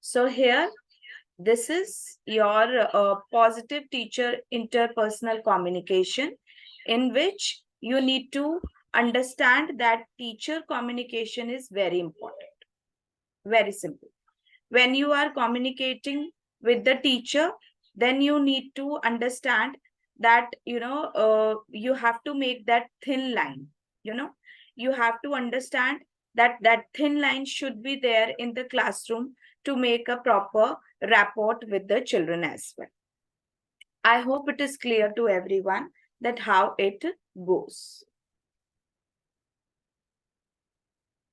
So here, this is your positive teacher interpersonal communication, in which you need to understand that teacher communication is very important. Very simple. When you are communicating with the teacher, then you need to understand that you have to make that thin line. you know you have to understand that that thin line should be there in the classroom to make a proper rapport with the children as well. I hope it is clear to everyone that how it goes.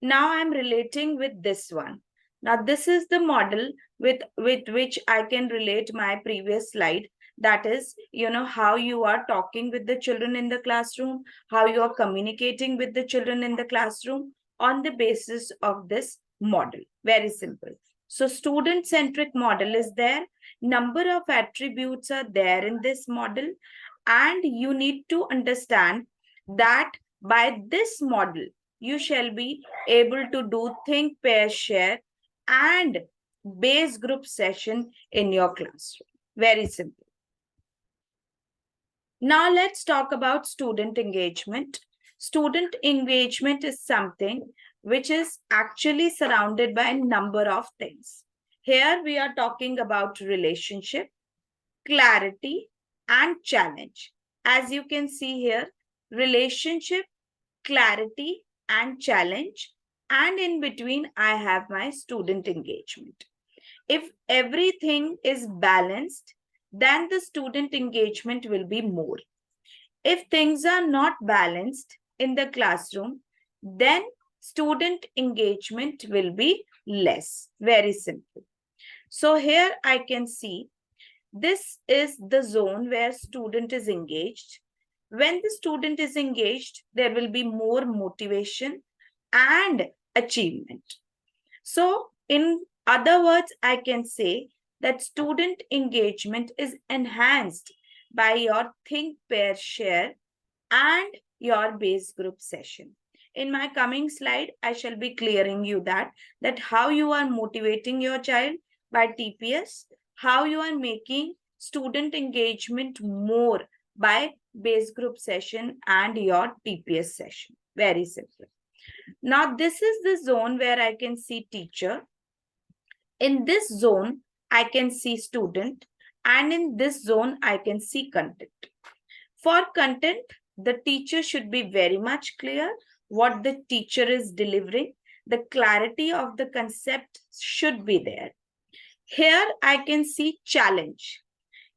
Now I'm relating with this one. Now this is the model with which I can relate my previous slide. That is, how you are talking with the children in the classroom, how you are communicating with the children in the classroom on the basis of this model. Very simple. So student-centric model is there. Number of attributes are there in this model. And you need to understand that by this model, you shall be able to do think, pair, share, and base group session in your classroom. Very simple. Now let's talk about student engagement. Student engagement is something which is actually surrounded by a number of things. Here we are talking about relationship, clarity, and challenge. As you can see here, relationship, clarity, and challenge. And in between, I have my student engagement. If everything is balanced, then the student engagement will be more. If things are not balanced in the classroom, then student engagement will be less. Very simple. So here I can see this is the zone where student is engaged. When the student is engaged, there will be more motivation and achievement. So in other words, I can say that student engagement is enhanced by your think, pair, share and your base group session. In my coming slide, I shall be clearing you that how you are motivating your child by TPS, how you are making student engagement more by base group session and your TPS session. Very simple. Now, this is the zone where I can see teacher. In this zone, I can see student. And in this zone, I can see content. For content, the teacher should be very much clear what the teacher is delivering. The clarity of the concept should be there. Here, I can see challenge.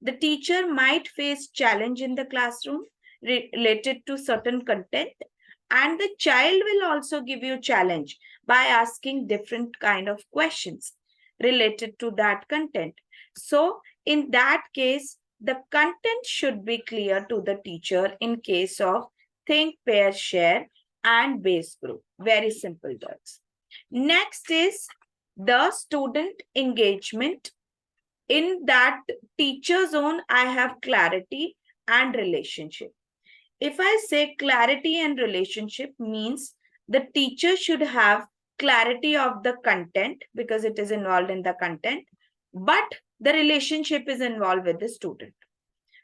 The teacher might face challenge in the classroom related to certain content, and the child will also give you challenge by asking different kind of questions related to that content. So in that case, the content should be clear to the teacher in case of think, pair, share, and base group. Very simple words. Next is the student engagement. In that teacher zone, I have clarity and relationship. If I say clarity and relationship means the teacher should have clarity of the content because it is involved in the content, but the relationship is involved with the student.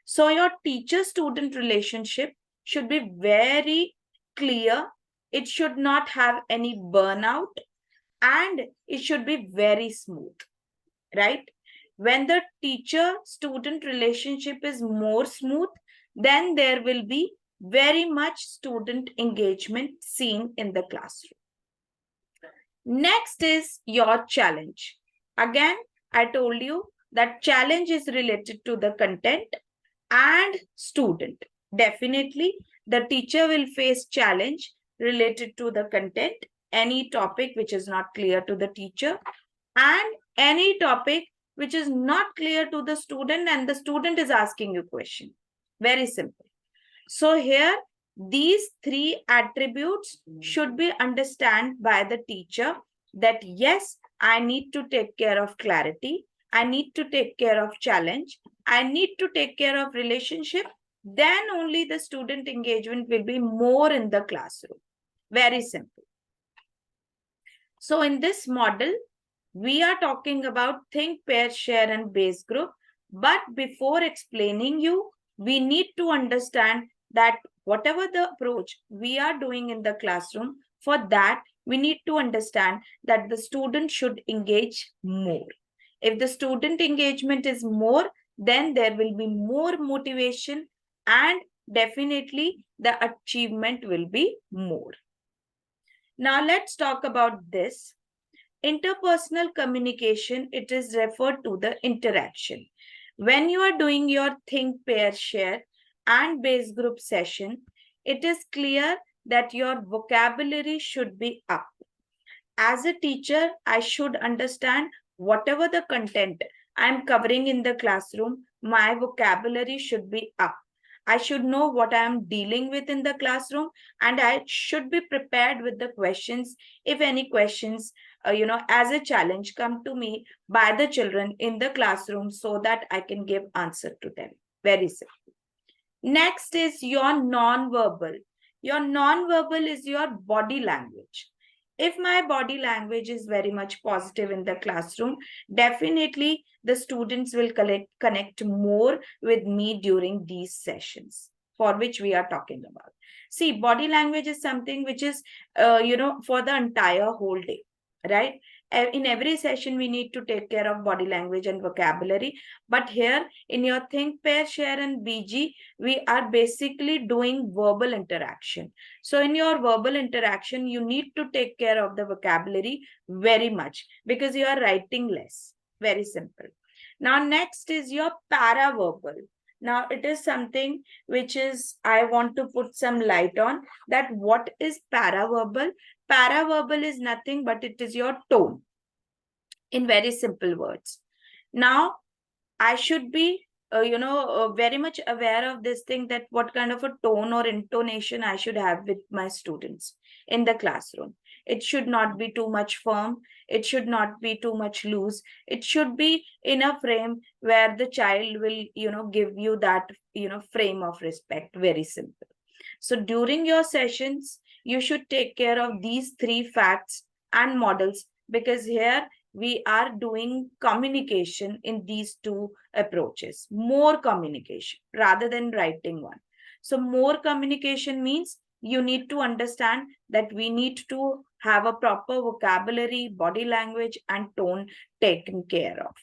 So your teacher-student relationship should be very clear. It should not have any burnout and it should be very smooth, right? When the teacher-student relationship is more smooth, then there will be very much student engagement seen in the classroom. Next is your challenge. Again, I told you that challenge is related to the content and student. Definitely, the teacher will face challenge related to the content, any topic which is not clear to the teacher, and any topic which is not clear to the student and the student is asking you question. Very simple. So here, these three attributes should be understood by the teacher that yes, I need to take care of clarity. I need to take care of challenge. I need to take care of relationship. Then only the student engagement will be more in the classroom. Very simple. So in this model, We are talking about think, pair, share, and base group. But before explaining you, we need to understand that whatever the approach we are doing in the classroom, for that, we need to understand that the student should engage more. If the student engagement is more, then there will be more motivation and definitely the achievement will be more. Now let's talk about this. Interpersonal communication, it is referred to the interaction. When you are doing your think, pair, share and base group session, it is clear that your vocabulary should be up. As a teacher, I should understand whatever the content I'm covering in the classroom, my vocabulary should be up. I should know what I am dealing with in the classroom, and I should be prepared with the questions. If any questions, as a challenge come to me by the children in the classroom, so that I can give answer to them. Very simple. Next is your non-verbal. Your non-verbal is your body language. If my body language is very much positive in the classroom, definitely the students will connect more with me during these sessions for which we are talking about. See, body language is something which is, for the entire whole day, right? In every session, we need to take care of body language and vocabulary. But here in your think, pair, share, and BG, we are basically doing verbal interaction. So in your verbal interaction, you need to take care of the vocabulary very much because you are writing less. Very simple. Now, next is your paraverbal. Now, it is something which is, I want to put some light on that what is paraverbal? Paraverbal is nothing but it is your tone in very simple words. Now, I should be, very much aware of this thing that what kind of a tone or intonation I should have with my students in the classroom. It should not be too much firm. It should not be too much loose. It should be in a frame where the child will, give you that, frame of respect. Very simple. So during your sessions, you should take care of these three facts and models because here we are doing communication in these two approaches, more communication rather than writing one. So more communication means you need to understand that we need to have a proper vocabulary, body language, and tone taken care of.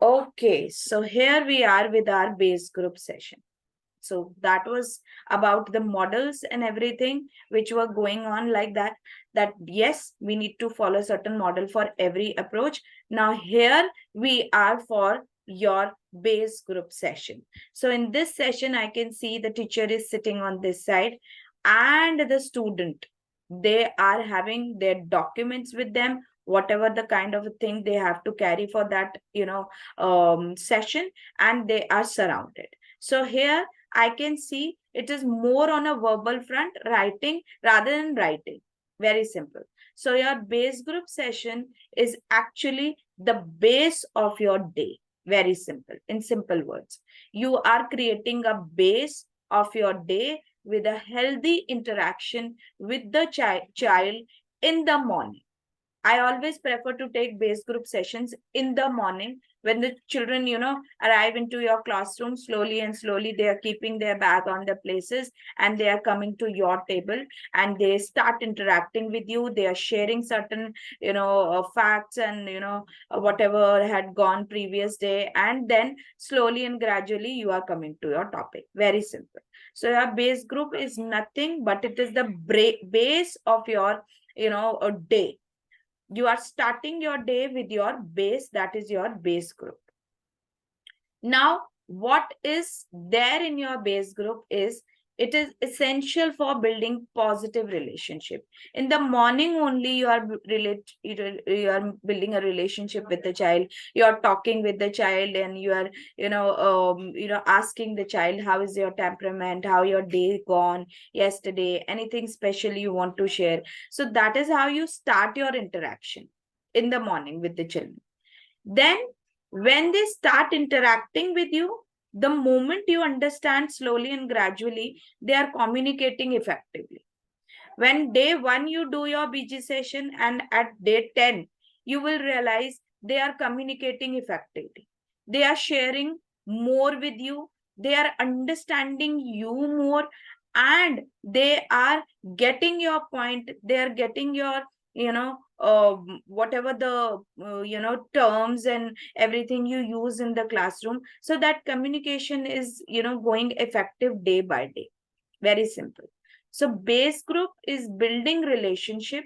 Okay, so here we are with our base group session. So that was about the models and everything which were going on like that yes, we need to follow certain model for every approach. Now here we are for your base group session. So in this session, I can see the teacher is sitting on this side and the student, they are having their documents with them, whatever the kind of a thing they have to carry for that, session, and they are surrounded. So here I can see it is more on a verbal front, writing rather than writing. Very simple. So your base group session is actually the base of your day. Very simple. In simple words, you are creating a base of your day with a healthy interaction with the child in the morning. I always prefer to take base group sessions in the morning when the children, arrive into your classroom slowly and slowly. They are keeping their bag on the places and they are coming to your table and they start interacting with you. They are sharing certain, facts and, whatever had gone previous day. And then slowly and gradually you are coming to your topic. Very simple. So your base group is nothing but it is the base of your, day. You are starting your day with your base, that is your base group. Now, what is there in your base group is it is essential for building positive relationship. In the morning only you are building a relationship with the child. You are talking with the child and you are asking the child how is your temperament, how your day gone yesterday, anything special you want to share. So that is how you start your interaction in the morning with the children. Then when they start interacting with you, the moment you understand slowly and gradually, they are communicating effectively. When day 1 you do your BG session and at day 10 you will realize they are communicating effectively. They are sharing more with you. They are understanding you more, and they are getting your point. They are getting your, whatever the, terms and everything you use in the classroom. So that communication is, going effective day by day. Very simple. So base group is building relationship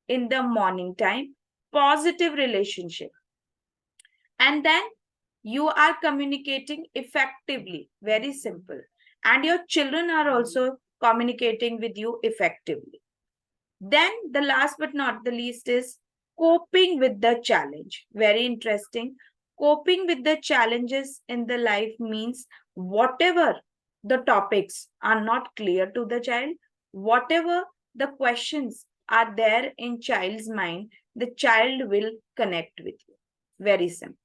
in the morning time, positive relationship. And then you are communicating effectively. Very simple. And your children are also communicating with you effectively. Then the last but not the least is coping with the challenge. Very interesting. Coping with the challenges in the life means whatever the topics are not clear to the child, whatever the questions are there in child's mind, the child will connect with you. Very simple.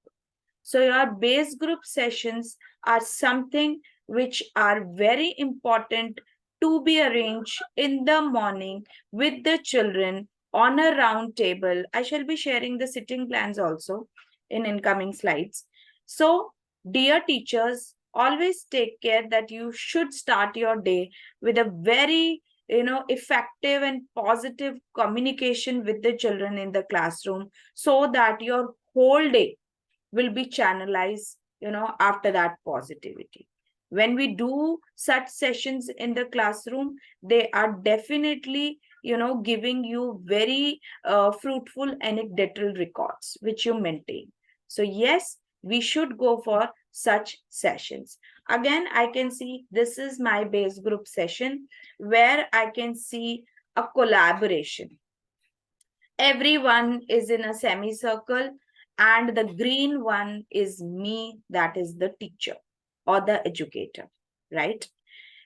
So your base group sessions are something which are very important to be arranged in the morning with the children on a round table. I shall be sharing the sitting plans also in incoming slides. So, dear teachers, always take care that you should start your day with a very, effective and positive communication with the children in the classroom, so that your whole day will be channelized, after that positivity. When we do such sessions in the classroom, they are definitely, giving you very fruitful anecdotal records which you maintain. So yes, we should go for such sessions. Again, I can see this is my base group session where I can see a collaboration. Everyone is in a semicircle, and the green one is me, that is the teacher or the educator, right?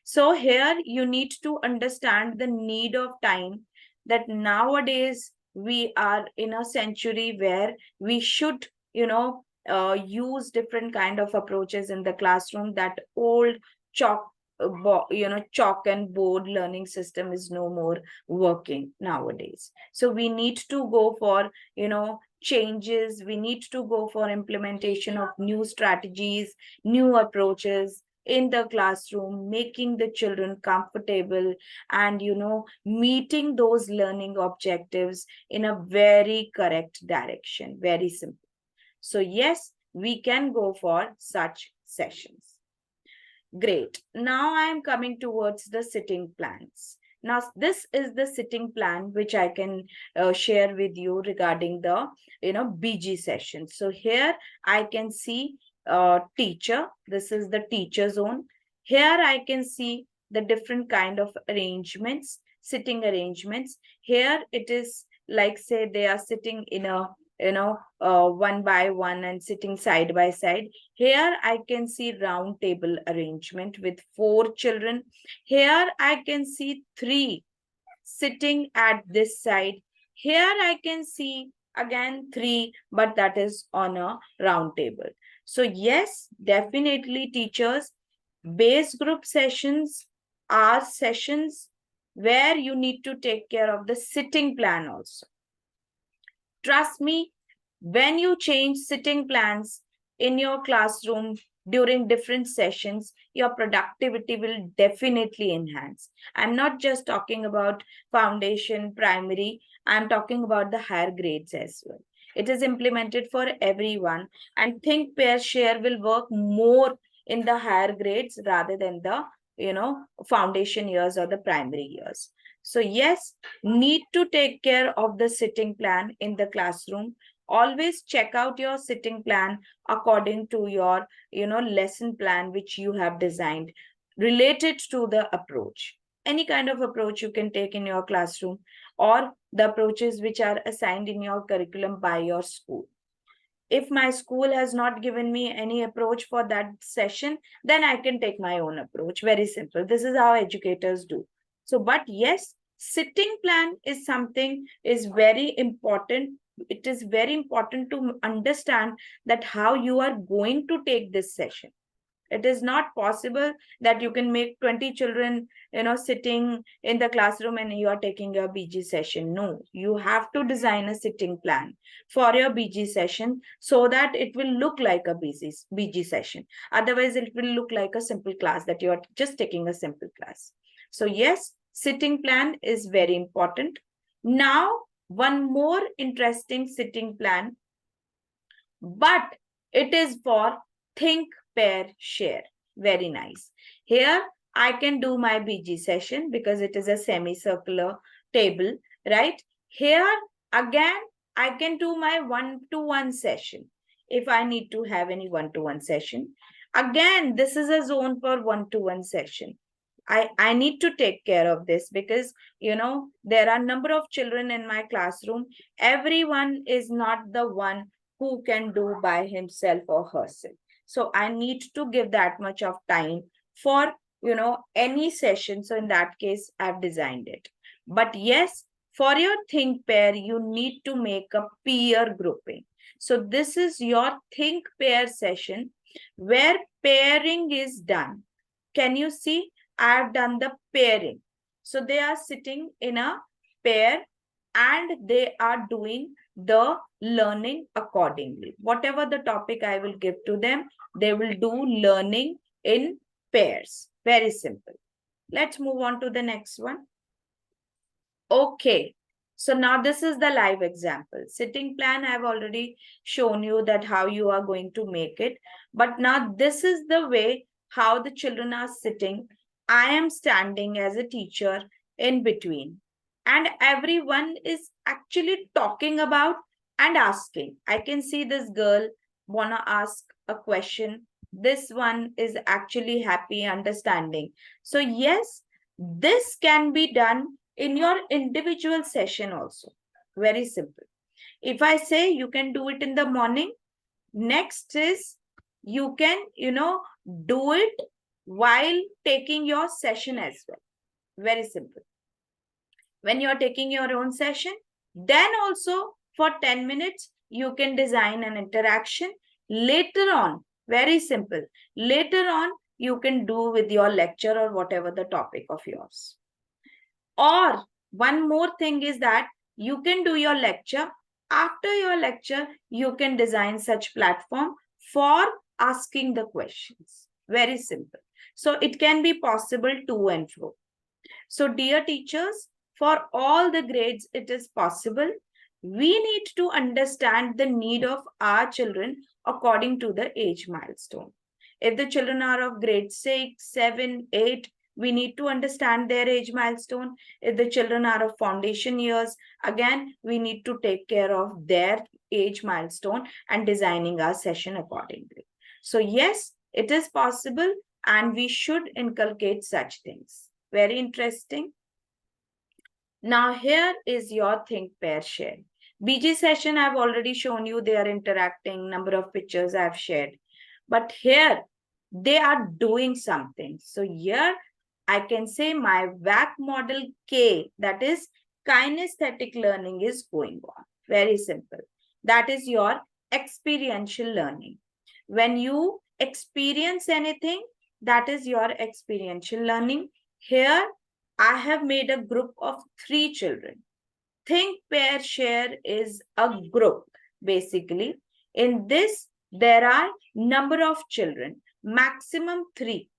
So here you need to understand the need of time, that nowadays we are in a century where we should, use different kind of approaches in the classroom. That old chalk, chalk and board learning system is no more working nowadays. So we need to go for, changes. We need to go for implementation of new strategies, new approaches in the classroom, making the children comfortable, and meeting those learning objectives in a very correct direction. Very simple. So yes, we can go for such sessions. Great. Now I am coming towards the sitting plans. Now, this is the sitting plan which I can share with you regarding the, BG session. So here I can see teacher. This is the teacher zone. Here I can see the different kind of arrangements, sitting arrangements. Here it is like, say, they are sitting in a, one by one and sitting side by side. Here I can see round table arrangement with 4 children. Here I can see 3 sitting at this side. Here I can see again 3, but that is on a round table. So yes, definitely teachers, base group sessions are sessions where you need to take care of the sitting plan also. Trust me, when you change sitting plans in your classroom during different sessions, your productivity will definitely enhance. I'm not just talking about foundation, primary, I'm talking about the higher grades as well. It is implemented for everyone, and think, pair, share will work more in the higher grades rather than the, foundation years or the primary years. So yes, need to take care of the sitting plan in the classroom. Always check out your sitting plan according to your, lesson plan which you have designed related to the approach. Any kind of approach you can take in your classroom, or the approaches which are assigned in your curriculum by your school. If my school has not given me any approach for that session, then I can take my own approach. Very simple. This is how educators do. So, but yes, sitting plan is something is very important. It is very important to understand that how you are going to take this session. It is not possible that you can make 20 children, sitting in the classroom and you are taking your BG session. No, you have to design a sitting plan for your BG session so that it will look like a BG session. Otherwise, it will look like a simple class that you are just taking a simple class. So yes, sitting plan is very important. Now, one more interesting sitting plan, but it is for think, pair, share. Very nice. Here, I can do my BG session because it is a semicircular table, right? Here, again, I can do my one-to-one session if I need to have any one-to-one session. Again, this is a zone for one-to-one session. I need to take care of this because, there are a number of children in my classroom. Everyone is not the one who can do by himself or herself. So I need to give that much of time for, any session. So in that case, I've designed it. But yes, for your think pair, you need to make a peer grouping. So this is your think pair session where pairing is done. Can you see? I've done the pairing. So they are sitting in a pair and they are doing the learning accordingly. Whatever the topic I will give to them, they will do learning in pairs. Very simple. Let's move on to the next one. Okay. So now this is the live example. Sitting plan, I've already shown you that how you are going to make it. But now this is the way how the children are sitting. I am standing as a teacher in between. And everyone is actually talking about and asking. I can see this girl wanna ask a question. This one is actually happy, understanding. So yes, this can be done in your individual session also. Very simple. If I say you can do it in the morning, next is you can, do it while taking your session as well. Very simple. When you're taking your own session, then also for 10 minutes, you can design an interaction. Later on, very simple. Later on, you can do with your lecture or whatever the topic of yours. Or one more thing is that you can do your lecture. After your lecture, you can design such platform for asking the questions. Very simple. So it can be possible to and fro. So dear teachers, for all the grades, it is possible. We need to understand the need of our children according to the age milestone. If the children are of grade 6, 7, 8, we need to understand their age milestone. If the children are of foundation years, again, we need to take care of their age milestone and designing our session accordingly. So yes, it is possible and we should inculcate such things. Very interesting. Now here is your think, pair, share. BG session, I've already shown you they are interacting, number of pictures I've shared. But here, they are doing something. So here, I can say my WAC model K, that is kinesthetic learning is going on. Very simple. That is your experiential learning. When you experience anything, that is your experiential learning. Here, I have made a group of 3 children. Think, pair, share is a group, basically. In this, there are number of children, maximum 3.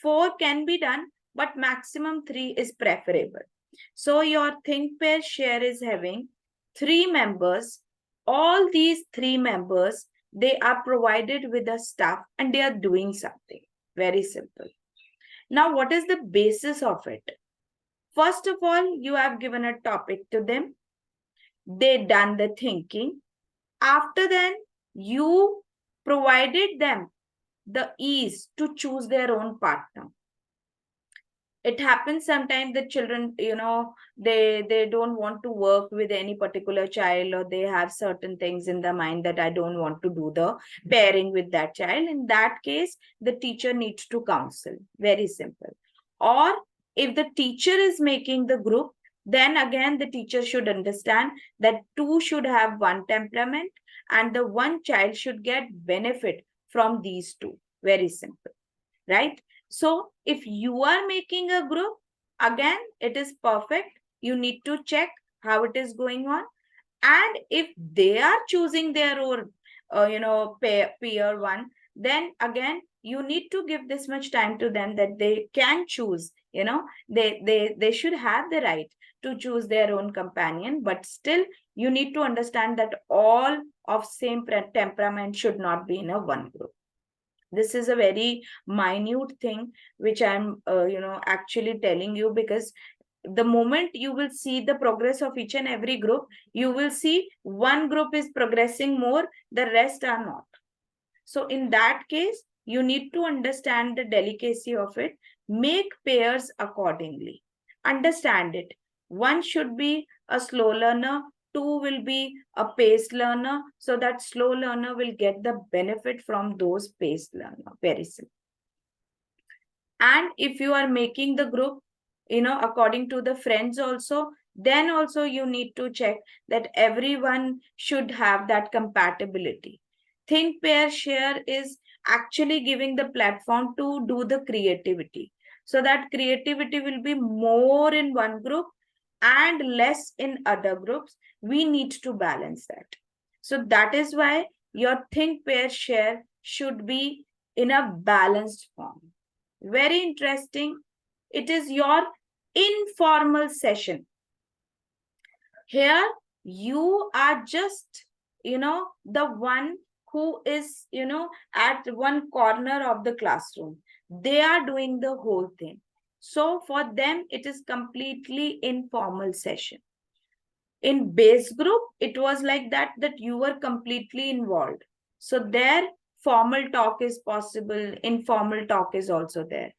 4 can be done, but maximum 3 is preferable. So your think, pair, share is having 3 members. All these 3 members, they are provided with the stuff and they are doing something. Very simple. Now, what is the basis of it? First of all, you have given a topic to them. They done the thinking. After then, you provided them the ease to choose their own partner. It happens sometimes that children, they don't want to work with any particular child, or they have certain things in their mind that I don't want to do the pairing with that child. In that case, the teacher needs to counsel. Very simple. Or if the teacher is making the group, then again the teacher should understand that 2 should have one temperament and the one child should get benefit from these 2. Very simple, right? So if you are making a group, again, it is perfect. You need to check how it is going on. And if they are choosing their own, peer one, then again, you need to give this much time to them that they can choose, they should have the right to choose their own companion, but still you need to understand that all of same temperament should not be in a one group. This is a very minute thing which I'm actually telling you, because the moment you will see the progress of each and every group, you will see one group is progressing more, the rest are not. So in that case, you need to understand the delicacy of it, make pairs accordingly, understand it. One should be a slow learner, two will be a paced learner, so that slow learner will get the benefit from those paced learner. Very simple. And if you are making the group, according to the friends also, then also you need to check that everyone should have that compatibility. Think, pair, share is actually giving the platform to do the creativity, so that creativity will be more in one group and less in other groups. We need to balance that. So that is why your think, pair, share should be in a balanced form. Very interesting. It is your informal session. Here you are just, the one who is, at one corner of the classroom. They are doing the whole thing. So for them, it is completely informal session. In base group, it was like that you were completely involved. So there, formal talk is possible, informal talk is also there.